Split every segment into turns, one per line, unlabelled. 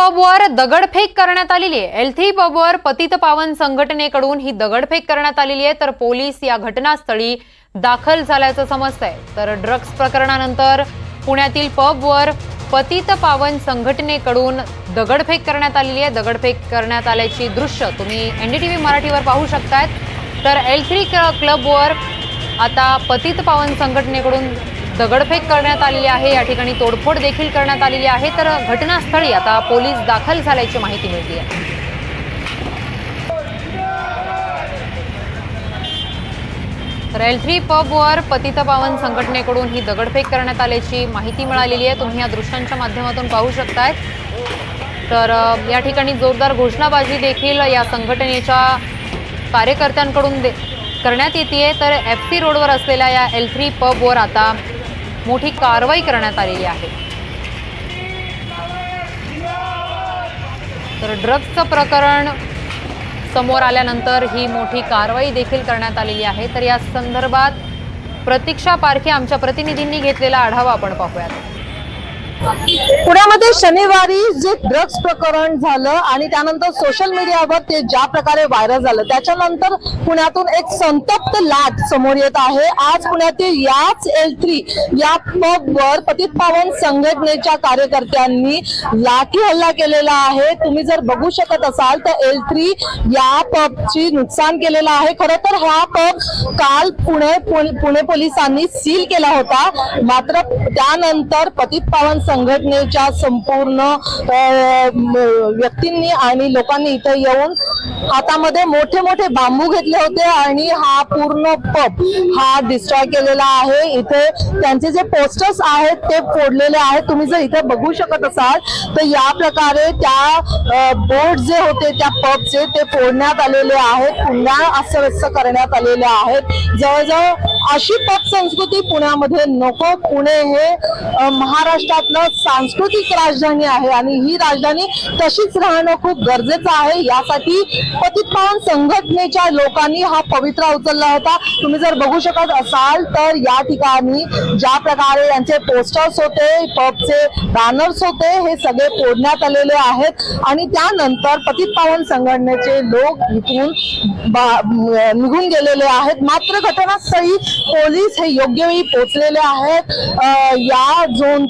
पबवर दगडफेक करण्यात आलेली आहे। L3 पबवर पतित पावन संघटनेकडून ही दगडफेक करण्यात आलेली आहे। तर पोलीस या घटनास्थळी दाखल झाल्याचं समजतंय। तर ड्रग्ज प्रकरणानंतर पुण्यातील पबवर पतित पावन संघटनेकडून दगडफेक करण्यात आलेली आहे। दगडफेक करण्यात आल्याची दृश्य तुम्ही NDTV मराठीवर पाहू शकताय। तर L3 क्लबवर आता पतित पावन संघटनेकडून दगडफेक करण्यात आलेली आहे। या ठिकाणी तोडफोड देखील करण्यात आलेली आहे। तर घटनास्थळी आता पोलीस दाखल झाल्याची माहिती मिळते आहे। तर L3 पबवर पतित पावन संघटनेकडून ही दगडफेक करण्यात आल्याची माहिती मिळालेली आहे। तुम्ही या दृश्यांच्या माध्यमातून पाहू शकताय। तर या ठिकाणी जोरदार घोषणाबाजी देखील या संघटनेच्या कार्यकर्त्यांकडून करण्यात येते। तर FC रोडवर असलेल्या या L3 पबवर आता मोठी कारवाई करण्यात आलेली आहे। तर ड्रग्जचं प्रकरण समोर आल्यानंतर ही मोठी कारवाई देखील करण्यात आलेली आहे। तर या संदर्भात प्रतीक्षा पारखे आमच्या प्रतिनिधींनी घेतलेला आढावा आपण पाहूयात।
पुण्यामध्ये शनिवारी जे ड्रग्ज प्रकरण झालं आणि त्यानंतर सोशल मीडियावर ते ज्या प्रकारे व्हायरल झालं, त्याच्यानंतर पुण्यातून एक संतप्त लाट समोर येत आहे। आज पुण्यातील याच L3 या पबवर पतित पावन संघटनेच्या कार्यकर्त्यांनी लाठी हल्ला केलेला आहे। तुम्ही जर बघू शकत असाल तर L3 या पबची नुकसान केलेलं आहे। खरं तर हा पब काल पुणे पोलिसांनी सील केला होता, मात्र त्यानंतर पतित पावन संघटनेच्या संपूर्ण व्यक्तींनी आणि लोकांनी इथे येऊन हातामध्ये मोठे मोठे बांबू घेतले होते आणि हा पूर्ण पब हा डिस्ट्रॉय केलेला आहे। इथे त्यांचे जे पोस्टर्स आहेत ते फोडलेले आहेत। तुम्ही जर इथे बघू शकत असाल तर या प्रकारे त्या बोर्ड जे होते त्या पबचे ते फोडण्यात आलेले आहेत, पुन्हा अस्ताव्यस्त करण्यात आलेले आहेत। जवळजवळ अशी पब संस्कृती पुण्यामध्ये नको। पुणे हे महाराष्ट्रातलं सांस्कृतिक राजधानी आहे आणि ही राजधानी तशीच राहणं खूप गरजेचं आहे। यासाठी पतित पावन संघटनेच्या लोकांनी हा पवित्रा उचलला होता। तुम्ही जर बघू शकत असाल तर या ठिकाणी ज्या प्रकारे यांचे पोस्टर्स होते, पबचे बॅनर्स होते, हे सगळे फोडण्यात आलेले आहेत आणि त्यानंतर पतित पावन संघटनेचे लोक इथून निघून गेलेले आहेत। मात्र घटनास्थळी पोलीस हे योग्य वेळी पोहोचलेले आहेत। या झोन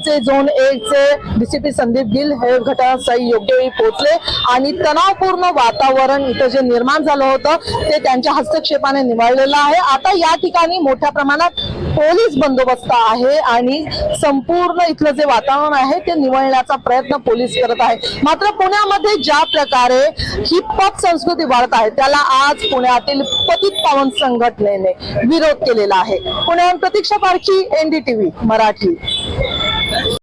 1 चे DCP संदीप गिल हे घटनास्थळी योग्य वेळी पोहोचले आणि तणावपूर्ण वातावरण इथे जे निर्माण झालं होतं ते त्यांच्या हस्तक्षेपाने निवळलेलं आहे। आता या ठिकाणी मोठ्या प्रमाणात पोलीस बंदोबस्त आहे आणि संपूर्ण इथलं जे वातावरण आहे ते निवळण्याचा प्रयत्न पोलीस करत आहे। मात्र पुण्यामध्ये ज्या प्रकारे ही पब संस्कृती वाढत आहे त्याला आज पुण्यातील पतित पावन संघटनेने विरोध केलेला आहे। पुण्याहून प्रतीक्षा पारखी, NDTV मराठी।